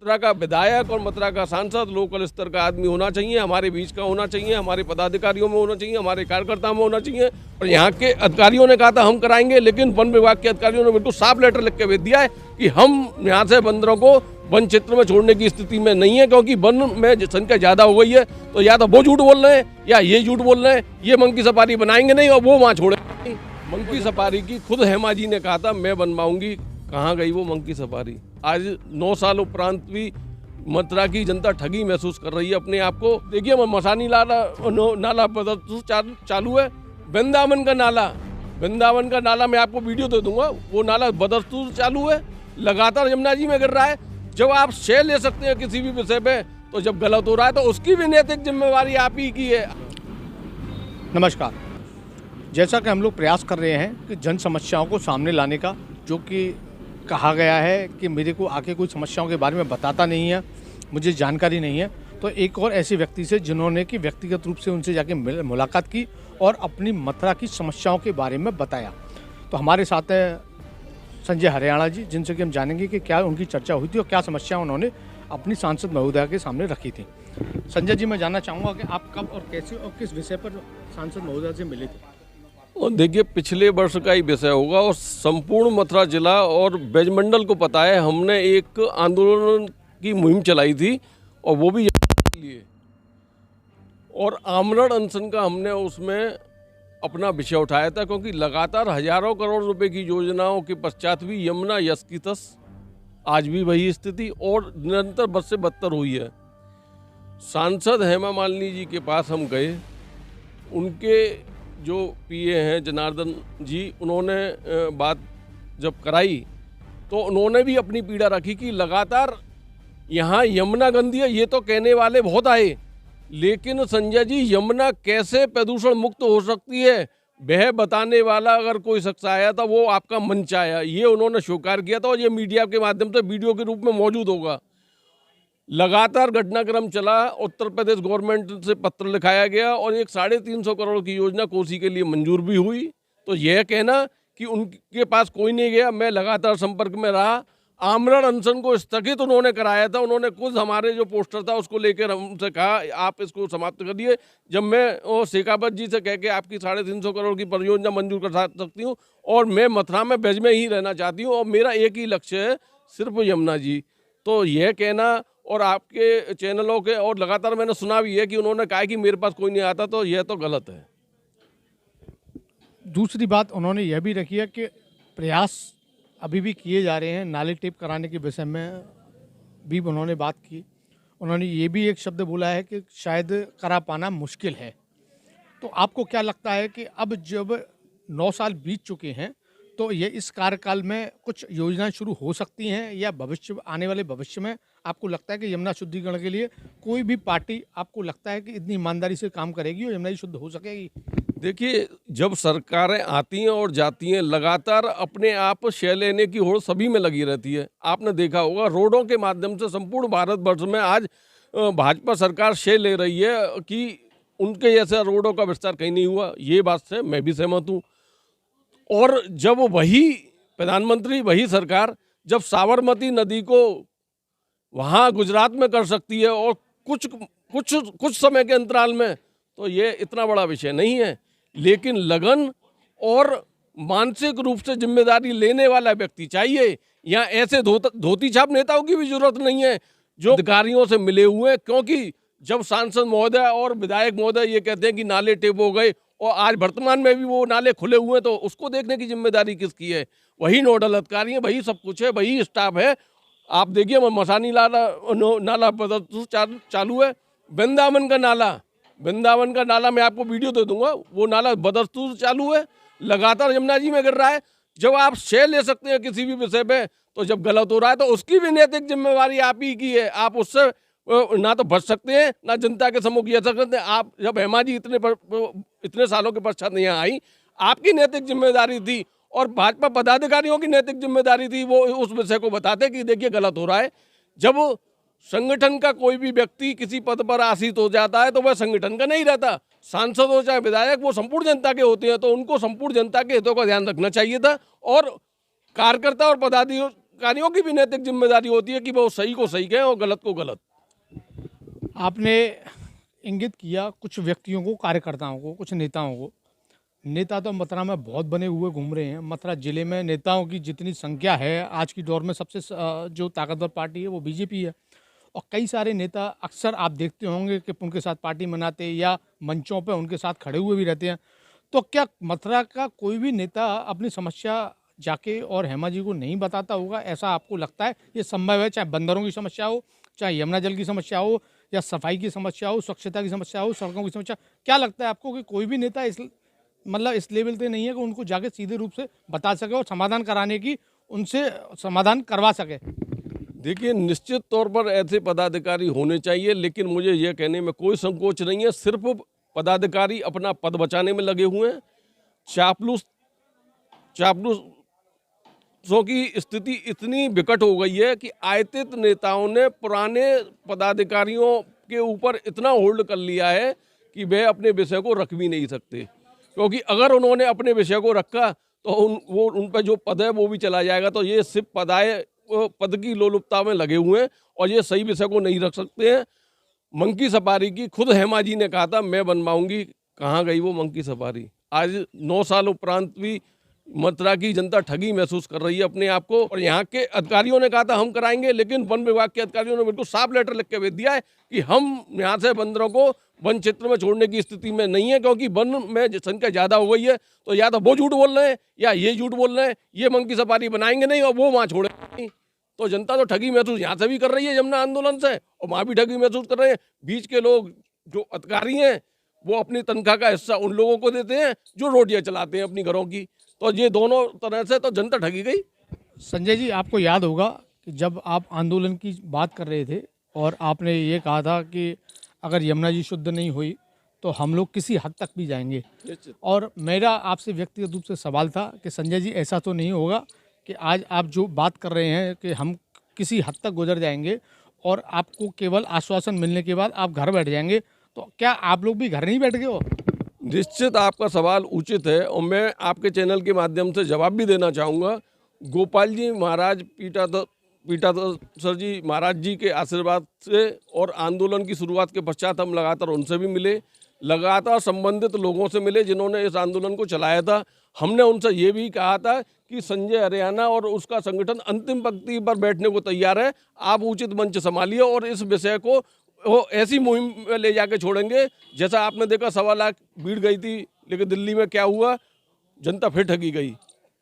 मथुरा का विधायक और मथुरा का सांसद लोकल स्तर का आदमी होना चाहिए, हमारे बीच का होना चाहिए, हमारे पदाधिकारियों में होना चाहिए, हमारे कार्यकर्ताओं में होना चाहिए। और यहाँ के अधिकारियों ने कहा था हम कराएंगे, लेकिन वन विभाग के अधिकारियों ने बिल्कुल साफ लेटर लिख के भेज दिया है कि हम यहाँ से बंदरों को वन क्षेत्र में छोड़ने की स्थिति में नहीं है, क्योंकि वन में संख्या ज्यादा हो गई है। तो या तो वो झूठ बोल रहे हैं या ये झूठ बोल रहे हैं, ये मंकी सफारी बनाएंगे नहीं और वो वहाँ छोड़ेंगे। मंकी सफारी की खुद हेमा जी ने कहा था मैं बनवाऊंगी, कहाँ गई वो मंकी सफारी। आज 9 साल उपरांत भी मथुरा की जनता ठगी महसूस कर रही है अपने आप को। देखिए मसानी नाला चालू है, वृंदावन का नाला मैं आपको वीडियो दे दूंगा, वो नाला बदस्तूर चालू है, लगातार यमुना जी में गिर रहा है। जब आप शय ले सकते हैं किसी भी विषय पे, तो जब गलत हो रहा है तो उसकी भी नैतिक जिम्मेवारी आप ही की है। नमस्कार, जैसा कि हम लोग प्रयास कर रहे हैं कि जन समस्याओं को सामने लाने का, जो कि कहा गया है कि मेरे को आके कोई समस्याओं के बारे में बताता नहीं है, मुझे जानकारी नहीं है, तो एक और ऐसे व्यक्ति से जिन्होंने कि व्यक्तिगत रूप से उनसे जाके मुलाकात की और अपनी मथुरा की समस्याओं के बारे में बताया। तो हमारे साथ है संजय हरियाणा जी, जिनसे कि हम जानेंगे कि क्या उनकी चर्चा हुई थी और क्या समस्या उन्होंने अपनी सांसद महोदया के सामने रखी थी। संजय जी, मैं जानना चाहूँगा कि आप कब और कैसे और किस विषय पर सांसद महोदया से मिले थे? और देखिए पिछले वर्ष का ही विषय होगा और संपूर्ण मथुरा जिला और ब्रजमंडल को पता है, हमने एक आंदोलन की मुहिम चलाई थी और वो भी लिए, और आमरण अनशन का हमने उसमें अपना विषय उठाया था, क्योंकि लगातार हजारों करोड़ रुपए की योजनाओं के पश्चात भी यमुना यस की तस आज भी वही स्थिति और निरंतर बद से बदतर हुई है। सांसद हेमा मालिनी जी के पास हम गए, उनके जो पीए हैं जनार्दन जी, उन्होंने बात जब कराई तो उन्होंने भी अपनी पीड़ा रखी कि लगातार यहाँ यमुना गंदी है। ये तो कहने वाले बहुत आए, लेकिन संजय जी यमुना कैसे प्रदूषण मुक्त हो सकती है वह बताने वाला अगर कोई शख्स आया था वो आपका मंच आया, ये उन्होंने स्वीकार किया था और ये मीडिया के माध्यम से वीडियो के रूप में मौजूद होगा। लगातार घटनाक्रम चला, उत्तर प्रदेश गवर्नमेंट से पत्र लिखाया गया और एक 350 करोड़ की योजना कोसी के लिए मंजूर भी हुई। तो यह कहना कि उनके पास कोई नहीं गया, मैं लगातार संपर्क में रहा। आमरण अनशन को स्थगित उन्होंने कराया था, उन्होंने खुद हमारे जो पोस्टर था उसको लेकर हमसे कहा आप इसको समाप्त करिए। जब मैं शेखावत जी से कह के आपकी 350 करोड़ की परियोजना मंजूर कर सकती हूँ और मैं मथुरा में ब्रज में ही रहना चाहती हूँ और मेरा एक ही लक्ष्य है, सिर्फ यमुना जी। तो यह कहना और आपके चैनलों के और लगातार मैंने सुना भी है कि उन्होंने कहा कि मेरे पास कोई नहीं आता, तो यह तो गलत है। दूसरी बात उन्होंने यह भी रखी है कि प्रयास अभी भी किए जा रहे हैं, नाले टेप कराने के विषय में भी उन्होंने बात की। उन्होंने ये भी एक शब्द बोला है कि शायद करा पाना मुश्किल है। तो आपको क्या लगता है कि अब जब 9 साल बीत चुके हैं तो ये इस कार्यकाल में कुछ योजनाएं शुरू हो सकती हैं, या भविष्य आने वाले भविष्य में आपको लगता है कि यमुना शुद्धिकरण के लिए कोई भी पार्टी आपको लगता है कि इतनी ईमानदारी से काम करेगी और यमुना जी शुद्ध हो सकेगी? देखिए जब सरकारें आती हैं और जाती हैं, लगातार अपने आप शय लेने की होड़ सभी में लगी रहती है। आपने देखा होगा रोडों के माध्यम से संपूर्ण भारतवर्ष में आज भाजपा सरकार शय ले रही है कि उनके जैसा रोडों का विस्तार कहीं नहीं हुआ। ये बात से मैं भी सहमत हूँ। और जब वही प्रधानमंत्री, वही सरकार जब साबरमती नदी को वहाँ गुजरात में कर सकती है और कुछ समय के अंतराल में, तो ये इतना बड़ा विषय नहीं है। लेकिन लगन और मानसिक रूप से जिम्मेदारी लेने वाला व्यक्ति चाहिए। यहाँ ऐसे धोती छाप नेताओं की भी जरूरत नहीं है जो अधिकारियों से मिले हुए हैं, क्योंकि जब सांसद महोदय और विधायक महोदय ये कहते हैं कि नाले टेप हो गए और आज वर्तमान में भी वो नाले खुले हुए हैं, तो उसको देखने की जिम्मेदारी किसकी है? वही नोडल अधिकारी है, वही सब कुछ है, वही स्टाफ है। आप देखिए मसानी नाला चालू है, वृंदावन का नाला मैं आपको वीडियो दे दूंगा, वो नाला बदस्तूर चालू है, लगातार यमुना जी में गिर रहा है। जब आप शय ले सकते हैं किसी भी विषय पे, तो जब गलत हो रहा है तो उसकी भी नैतिक जिम्मेवारी आप ही की है। आप उससे ना तो बच सकते हैं ना जनता के सम्मुख ये सकते हैं। आप जब हेमा जी इतने सालों के पश्चात यहाँ आई, आपकी नैतिक जिम्मेदारी थी और भाजपा पदाधिकारियों की नैतिक जिम्मेदारी थी वो उस विषय को बताते कि देखिए गलत हो रहा है। जब संगठन का कोई भी व्यक्ति किसी पद पर आसीत हो जाता है तो वह संगठन का नहीं रहता। सांसद हो चाहे विधायक, वो संपूर्ण जनता के होते हैं, तो उनको संपूर्ण जनता के हितों का ध्यान रखना चाहिए था और कार्यकर्ता और पदाधिकारियों की भी नैतिक जिम्मेदारी होती है कि वो सही को सही कहें और गलत को गलत। आपने इंगित किया कुछ व्यक्तियों को, कार्यकर्ताओं को, कुछ नेताओं को। नेता तो मथुरा में बहुत बने हुए घूम रहे हैं। मथुरा जिले में नेताओं की जितनी संख्या है, आज की दौर में सबसे जो ताकतवर पार्टी है वो बीजेपी है। और कई सारे नेता अक्सर आप देखते होंगे कि उनके साथ पार्टी मनाते या मंचों पे उनके साथ खड़े हुए भी रहते हैं। तो क्या मथुरा का कोई भी नेता अपनी समस्या जाके और हेमा जी को नहीं बताता होगा, ऐसा आपको लगता है? ये संभव है? चाहे बंदरों की समस्या हो, चाहे यमुना जल की समस्या हो, या सफाई की समस्या हो, स्वच्छता की समस्या हो, सड़कों की समस्या, क्या लगता है आपको कि कोई भी नेता इस लेवल पे नहीं है कि उनको जाके सीधे रूप से बता सके और समाधान कराने की, उनसे समाधान करवा सके? देखिए, निश्चित तौर पर ऐसे पदाधिकारी होने चाहिए, लेकिन मुझे यह कहने में कोई संकोच नहीं है। सिर्फ पदाधिकारी अपना पद बचाने में लगे हुए हैं। चापलूसों की स्थिति इतनी विकट हो गई है कि आयतित नेताओं ने पुराने पदाधिकारियों के ऊपर इतना होल्ड कर लिया है कि वे अपने विषय को रख भी नहीं सकते, क्योंकि अगर उन्होंने अपने विषय को रखा तो उन पर जो पद है वो भी चला जाएगा। तो ये सिर्फ पद की लोलुपता में लगे हुए हैं और ये सही विषय को नहीं रख सकते हैं। मंकी सफारी की खुद हेमा जी ने कहा था मैं बनवाऊंगी, कहाँ गई वो मंकी सफारी? आज 9 साल उपरांत भी मथुरा की जनता ठगी महसूस कर रही है अपने आप को। और यहाँ के अधिकारियों ने कहा था हम कराएंगे, लेकिन वन विभाग के अधिकारियों ने बिल्कुल साफ लेटर लिख के भेज दिया है कि हम यहाँ से बंदरों को वन क्षेत्र में छोड़ने की स्थिति में नहीं है, क्योंकि वन में संख्या ज़्यादा हो गई है। तो या तो वो झूठ बोल रहे हैं या ये झूठ बोल रहे हैं, ये मंकी सफारी बनाएंगे नहीं और वो वहाँ छोड़ेंगे नहीं। तो जनता तो ठगी महसूस यहाँ से भी कर रही है यमुना आंदोलन से, और वहाँ भी ठगी महसूस कर रहे हैं। बीच के लोग जो अधिकारी हैं वो अपनी तनख्वाह का हिस्सा उन लोगों को देते हैं जो रोटियां चलाते हैं अपनी घरों की। तो ये दोनों तरह से तो जनता ठगी गई। संजय जी, आपको याद होगा कि जब आप आंदोलन की बात कर रहे थे और आपने ये कहा था कि अगर यमुना जी शुद्ध नहीं हुई तो हम लोग किसी हद तक भी जाएंगे। और मेरा आपसे व्यक्तिगत रूप से सवाल था कि संजय जी, ऐसा तो नहीं होगा कि आज आप जो बात कर रहे हैं कि हम किसी हद तक गुजर जाएंगे और आपको केवल आश्वासन मिलने के बाद आप घर बैठ जाएंगे? तो क्या आप लोग भी घर नहीं बैठ गए हो? निश्चित आपका सवाल उचित है और मैं आपके चैनल के माध्यम से जवाब भी देना चाहूँगा। गोपाल जी महाराज पीठाधर जी महाराज जी के आशीर्वाद से और आंदोलन की शुरुआत के पश्चात हम लगातार उनसे भी मिले, लगातार संबंधित लोगों से मिले जिन्होंने इस आंदोलन को चलाया था। हमने उनसे ये भी कहा था कि संजय हरियाणा और उसका संगठन अंतिम पंक्ति पर बैठने को तैयार है, आप उचित मंच संभालिए और इस विषय को वो ऐसी मुहिम में ले जाके छोड़ेंगे। जैसा आपने देखा 1.25 लाख भीड़ गई थी, लेकिन दिल्ली में क्या हुआ, जनता फिर ठगी गई।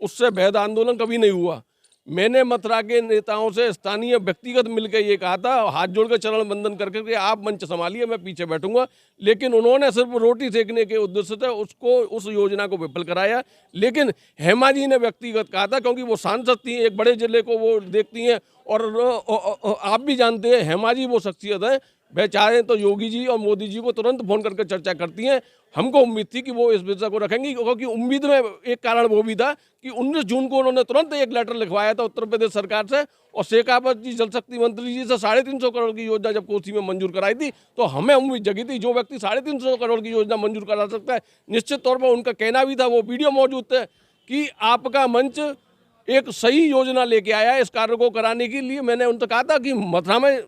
उससे बेहद आंदोलन कभी नहीं हुआ। मैंने मथुरा के नेताओं से स्थानीय व्यक्तिगत मिलकर ये कहा था, हाथ जोड़कर चरण बंदन करके कि आप मंच संभालिए, मैं पीछे बैठूंगा। लेकिन उन्होंने सिर्फ रोटी सेकने के उद्देश्य से उस योजना को विफल कराया। लेकिन हेमा जी ने व्यक्तिगत कहा था, क्योंकि वो सांसद थी, एक बड़े जिले को वो देखती हैं और आप भी जानते हैं हेमा जी वो शख्सियत है, वह चाहें तो योगी जी और मोदी जी को तुरंत फोन करके चर्चा करती हैं। हमको उम्मीद थी कि वो इस विषय को रखेंगी, क्योंकि उम्मीद में एक कारण वो भी था कि 19 जून को उन्होंने तुरंत एक लेटर लिखवाया था उत्तर प्रदेश सरकार से और शेखावत जी जल शक्ति मंत्री जी से 350 करोड़ की योजना जब कोसी में मंजूर कराई थी, तो हमें उम्मीद जगी थी जो व्यक्ति 350 करोड़ की योजना मंजूर करा सकता है, निश्चित तौर पर उनका कहना भी था, वो वीडियो मौजूद थे कि आपका मंच एक सही योजना लेके आया है इस कार्य को कराने के लिए। मैंने उनसे कहा था कि मथुरा में,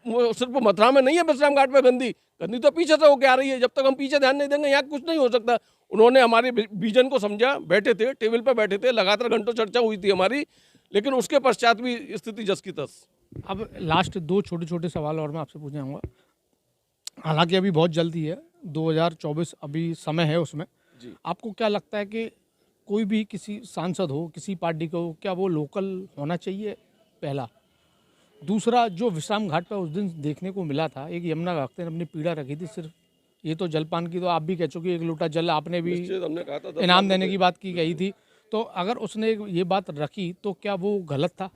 सिर्फ मथुरा में नहीं है विश्राम घाट पे गंदी तो पीछे से होके आ रही है। जब तक हम पीछे ध्यान नहीं देंगे यहाँ कुछ नहीं हो सकता। उन्होंने हमारे विजन को समझा, बैठे थे टेबल पर बैठे थे, लगातार घंटों चर्चा हुई थी हमारी, लेकिन उसके पश्चात भी स्थिति जस की तस। अब लास्ट 2 छोटे छोटे सवाल और मैं आपसे पूछना चाहूँगा। हालांकि अभी बहुत जल्दी है, 2024 अभी समय है उसमें। आपको क्या लगता है कि कोई भी किसी सांसद हो, किसी पार्टी को, क्या वो लोकल होना चाहिए? पहला। दूसरा, जो विश्राम घाट पर उस दिन देखने को मिला था, एक यमुना भक्त ने अपनी पीड़ा रखी थी सिर्फ, ये तो जलपान की तो आप भी कह चुके, 1 लोटा जल आपने भी इनाम देने की बात की गई थी। तो अगर उसने ये बात रखी तो क्या वो गलत था?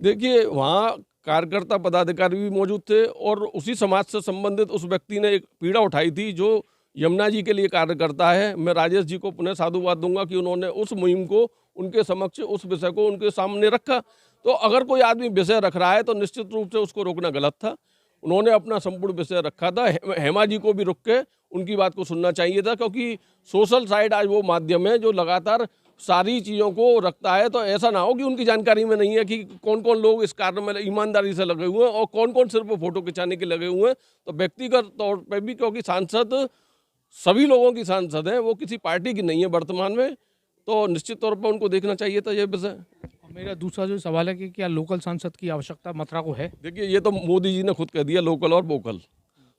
देखिए, वहाँ कार्यकर्ता पदाधिकारी भी मौजूद थे और उसी समाज से संबंधित उस व्यक्ति ने एक पीड़ा उठाई थी जो यमुना जी के लिए कार्य करता है। मैं राजेश जी को पुनः साधुवाद दूंगा कि उन्होंने उस मुहिम को उनके समक्ष, उस विषय को उनके सामने रखा। तो अगर कोई आदमी विषय रख रहा है तो निश्चित रूप से उसको रोकना गलत था। उन्होंने अपना संपूर्ण विषय रखा था। हेमा जी को भी रुक के उनकी बात को सुनना चाहिए था, क्योंकि सोशल साइड आज वो माध्यम है जो लगातार सारी चीज़ों को रखता है, तो ऐसा ना हो कि उनकी जानकारी में नहीं है कि कौन कौन लोग इस कार्य में ईमानदारी से लगे हुए हैं और कौन कौन सिर्फ फोटो खिंचाने के लगे हुए हैं। तो व्यक्तिगत तौर पे भी, क्योंकि सांसद सभी लोगों की सांसद हैं, वो किसी पार्टी की नहीं है वर्तमान में, तो निश्चित तौर पर उनको देखना चाहिए था ये विषय। मेरा दूसरा जो सवाल है कि क्या लोकल सांसद की आवश्यकता मथुरा को है? देखिए, ये तो मोदी जी ने खुद कह दिया, लोकल और वोकल।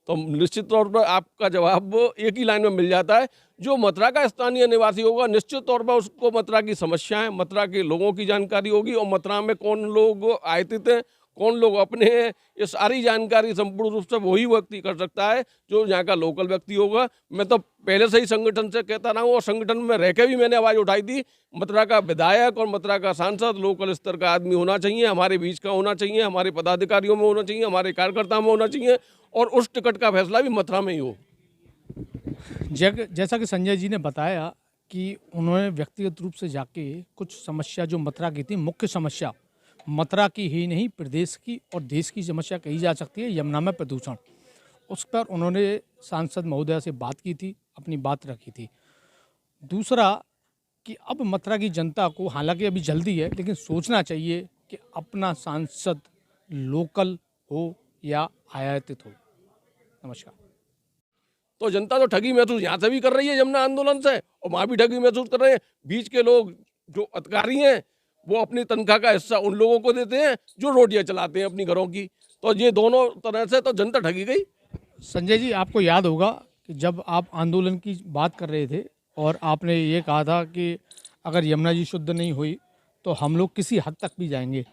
तो निश्चित तौर पर आपका जवाब एक ही लाइन में मिल जाता है। जो मथुरा का स्थानीय निवासी होगा, निश्चित तौर पर उसको मथुरा की समस्याएं, मथुरा के लोगों की जानकारी होगी और मथुरा में कौन लोग आयतित हैं, कौन लोग अपने हैं, ये सारी जानकारी संपूर्ण रूप से वही व्यक्ति कर सकता है जो यहाँ का लोकल व्यक्ति होगा। मैं तो पहले से ही संगठन से कहता रहा हूँ और संगठन में रह के भी मैंने आवाज़ उठाई थी, मथुरा का विधायक और मथुरा का सांसद लोकल स्तर का आदमी होना चाहिए, हमारे बीच का होना चाहिए, हमारे पदाधिकारियों में होना चाहिए, हमारे कार्यकर्ताओं में होना चाहिए और उस टिकट का फैसला भी मथुरा में ही हो। जैसा कि संजय जी ने बताया कि उन्होंने व्यक्तिगत रूप से जाके कुछ समस्या जो मथुरा की थी, मुख्य समस्या मथुरा की ही नहीं प्रदेश की और देश की समस्या कही जा सकती है, यमुना में प्रदूषण, उस पर उन्होंने सांसद महोदया से बात की थी, अपनी बात रखी थी। दूसरा कि अब मथुरा की जनता को, हालांकि अभी जल्दी है, लेकिन सोचना चाहिए कि अपना सांसद लोकल हो या आयातित हो। नमस्कार। तो जनता तो ठगी महसूस यहाँ से भी कर रही है यमुना आंदोलन से, और वहाँ भी ठगी महसूस कर रहे हैं। बीच के लोग जो अधिकारी हैं वो अपनी तनख्वाह का हिस्सा उन लोगों को देते हैं जो रोटियां चलाते हैं अपनी घरों की। तो ये दोनों तरह से तो जनता ठगी गई। संजय जी, आपको याद होगा कि जब आप आंदोलन की बात कर रहे थे और आपने ये कहा था कि अगर यमुना जी शुद्ध नहीं हुई तो हम लोग किसी हद तक भी जाएंगे।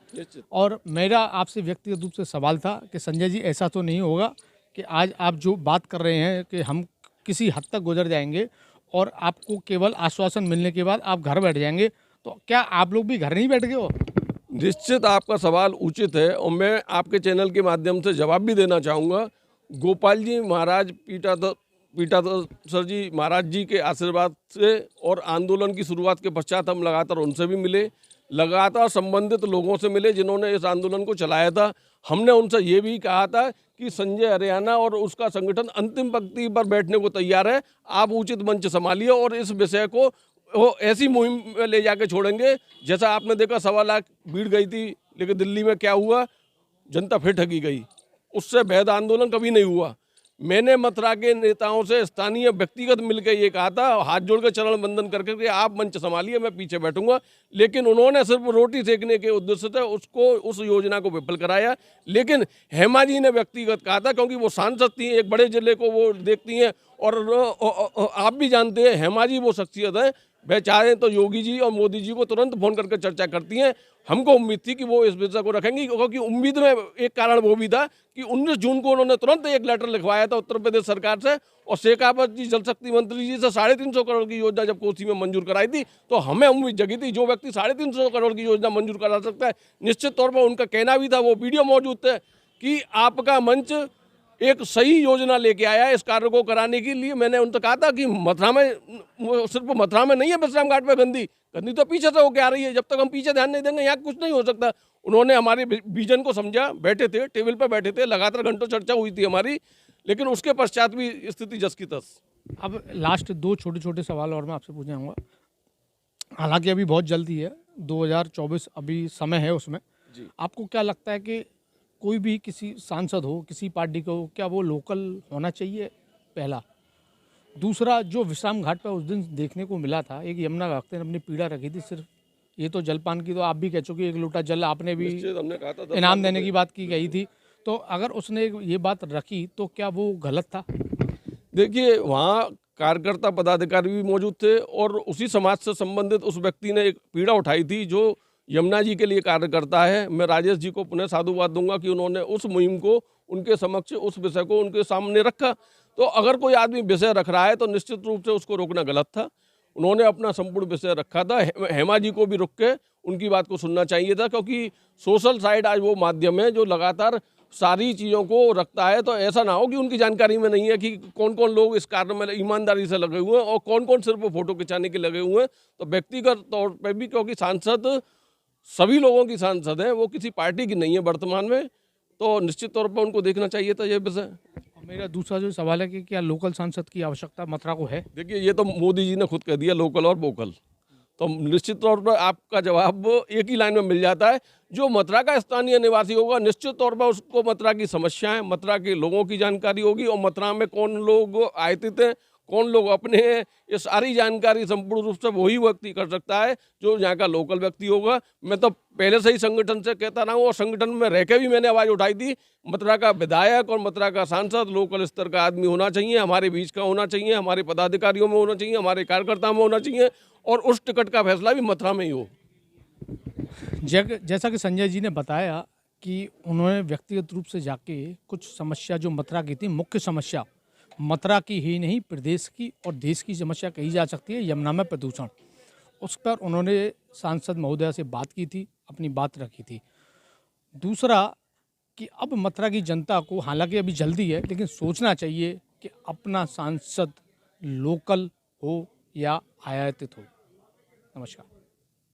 और मेरा आपसे व्यक्तिगत रूप से सवाल था कि संजय जी, ऐसा तो नहीं होगा कि आज आप जो बात कर रहे हैं कि हम किसी हद तक गुजर जाएंगे और आपको केवल आश्वासन मिलने के बाद आप घर बैठ जाएंगे, तो क्या आप लोग भी घर नहीं बैठ गए हो? निश्चित आपका सवाल उचित है और मैं आपके चैनल के माध्यम से जवाब भी देना चाहूँगा। गोपाल जी महाराज पीठाधर जी महाराज जी के आशीर्वाद से और आंदोलन की शुरुआत के पश्चात हम लगातार उनसे भी मिले, लगातार संबंधित लोगों से मिले जिन्होंने इस आंदोलन को चलाया था। हमने उनसे ये भी कहा था कि संजय हरियाणा और उसका संगठन अंतिम पंक्ति पर बैठने को तैयार है, आप उचित मंच संभालिए और इस विषय को वो ऐसी मुहिम में ले जाके छोड़ेंगे। जैसा आपने देखा 1.25 लाख भीड़ गई थी, लेकिन दिल्ली में क्या हुआ, जनता फिर ठगी गई। उससे बेहद आंदोलन कभी नहीं हुआ। मैंने मथुरा के नेताओं से स्थानीय व्यक्तिगत मिलकर ये कहा था, हाथ जोड़ के चरण बंदन करके कि आप मंच संभालिए, मैं पीछे बैठूंगा। लेकिन उन्होंने सिर्फ रोटी सेकने के उद्देश्य से उस योजना को विफल कराया। लेकिन हेमा जी ने व्यक्तिगत कहा था, क्योंकि वो सांसद थी, एक बड़े जिले को वो देखती हैं और आप भी जानते हैं हेमा जी वो शख्सियत है, वह चाहे तो योगी जी और मोदी जी को तुरंत फोन करके चर्चा करती हैं। हमको उम्मीद थी कि वो इस विषय को रखेंगी, क्योंकि उम्मीद में एक कारण वो भी था कि 19 जून को उन्होंने तुरंत एक लेटर लिखवाया था उत्तर प्रदेश सरकार से और शेखावत जी जल शक्ति मंत्री जी से 350 करोड़ की योजना जब कोसी में मंजूर कराई थी, तो हमें उम्मीद जगी थी जो व्यक्ति 350 करोड़ की योजना मंजूर करा सकता है, निश्चित तौर पर उनका कहना भी था, वो वीडियो मौजूद थे कि आपका मंच एक सही योजना लेके आया है इस कार्य को कराने के लिए। मैंने उनसे कहा था कि मथुरा में, सिर्फ मथुरा में नहीं है विश्राम घाट पे गंदी तो पीछे से होके आ रही है, जब तक हम पीछे ध्यान नहीं देंगे यहाँ कुछ नहीं हो सकता। उन्होंने हमारे विजन को समझा, बैठे थे, टेबल पे बैठे थे, लगातार घंटों चर्चा हुई थी हमारी, लेकिन उसके पश्चात भी स्थिति जस की तस। अब लास्ट 2 छोटे छोटे सवाल और मैं आपसे पूछना चाहूँगा, हालांकि अभी बहुत जल्दी है, 2024 अभी समय है उसमें। आपको क्या लगता है कि कोई भी किसी सांसद हो, किसी पार्टी को, क्या वो लोकल होना चाहिए? पहला। दूसरा, जो विश्राम घाट पर उस दिन देखने को मिला था, एक यमुना भक्त ने अपनी पीड़ा रखी थी, सिर्फ ये तो जलपान की तो आप भी कह चुके, 1 लोटा जल आपने भी हमने कहा था इनाम देने की बात की गई थी, तो अगर उसने ये बात रखी तो क्या वो गलत था? देखिए, वहाँ कार्यकर्ता पदाधिकारी भी मौजूद थे और उसी समाज से संबंधित उस व्यक्ति ने एक पीड़ा उठाई थी जो यमुना जी के लिए कार्य करता है। मैं राजेश जी को पुनः साधुवाद दूंगा कि उन्होंने उस मुहिम को उनके समक्ष, उस विषय को उनके सामने रखा। तो अगर कोई आदमी विषय रख रहा है तो निश्चित रूप से उसको रोकना गलत था। उन्होंने अपना संपूर्ण विषय रखा था। हेमा जी को भी रुक के उनकी बात को सुनना चाहिए था, क्योंकि सोशल साइड आज वो माध्यम है जो लगातार सारी चीज़ों को रखता है। तो ऐसा ना हो कि उनकी जानकारी में नहीं है कि कौन कौन लोग इस कार्य में ईमानदारी से लगे हुए हैं और कौन कौन सिर्फ फोटो खिंचाने के लगे हुए हैं। तो व्यक्तिगत तौर पर भी, क्योंकि सांसद सभी लोगों की सांसद हैं, वो किसी पार्टी की नहीं है वर्तमान में, तो निश्चित तौर पर उनको देखना चाहिए था ये विषय। मेरा दूसरा जो सवाल है कि क्या लोकल सांसद की आवश्यकता मथुरा को है? देखिए, ये तो मोदी जी ने खुद कह दिया, लोकल और वोकल। तो निश्चित तौर पर आपका जवाब एक ही लाइन में मिल जाता है। जो मथुरा का स्थानीय निवासी होगा, निश्चित तौर पर उसको मथुरा की समस्याएं, मथुरा के लोगों की जानकारी होगी और मथुरा में कौन लोग आयतित हैं, कौन लोग अपने हैं, ये सारी जानकारी संपूर्ण रूप से वही व्यक्ति कर सकता है जो यहाँ का लोकल व्यक्ति होगा। मैं तो पहले से ही संगठन से कहता रहा हूँ और संगठन में रह के भी मैंने आवाज़ उठाई थी, मथुरा का विधायक और मथुरा का सांसद लोकल स्तर का आदमी होना चाहिए, हमारे बीच का होना चाहिए, हमारे पदाधिकारियों में होना चाहिए, हमारे कार्यकर्ताओं में होना चाहिए और उस टिकट का फैसला भी मथुरा में ही हो। जैसा कि संजय जी ने बताया कि उन्होंने व्यक्तिगत रूप से जाके कुछ समस्या जो मथुरा की थी, मुख्य समस्या मथुरा की ही नहीं प्रदेश की और देश की समस्या कही जा सकती है, यमुना में प्रदूषण, उस पर उन्होंने सांसद महोदया से बात की थी, अपनी बात रखी थी। दूसरा कि अब मथुरा की जनता को, हालांकि अभी जल्दी है, लेकिन सोचना चाहिए कि अपना सांसद लोकल हो या आयातित हो। नमस्कार।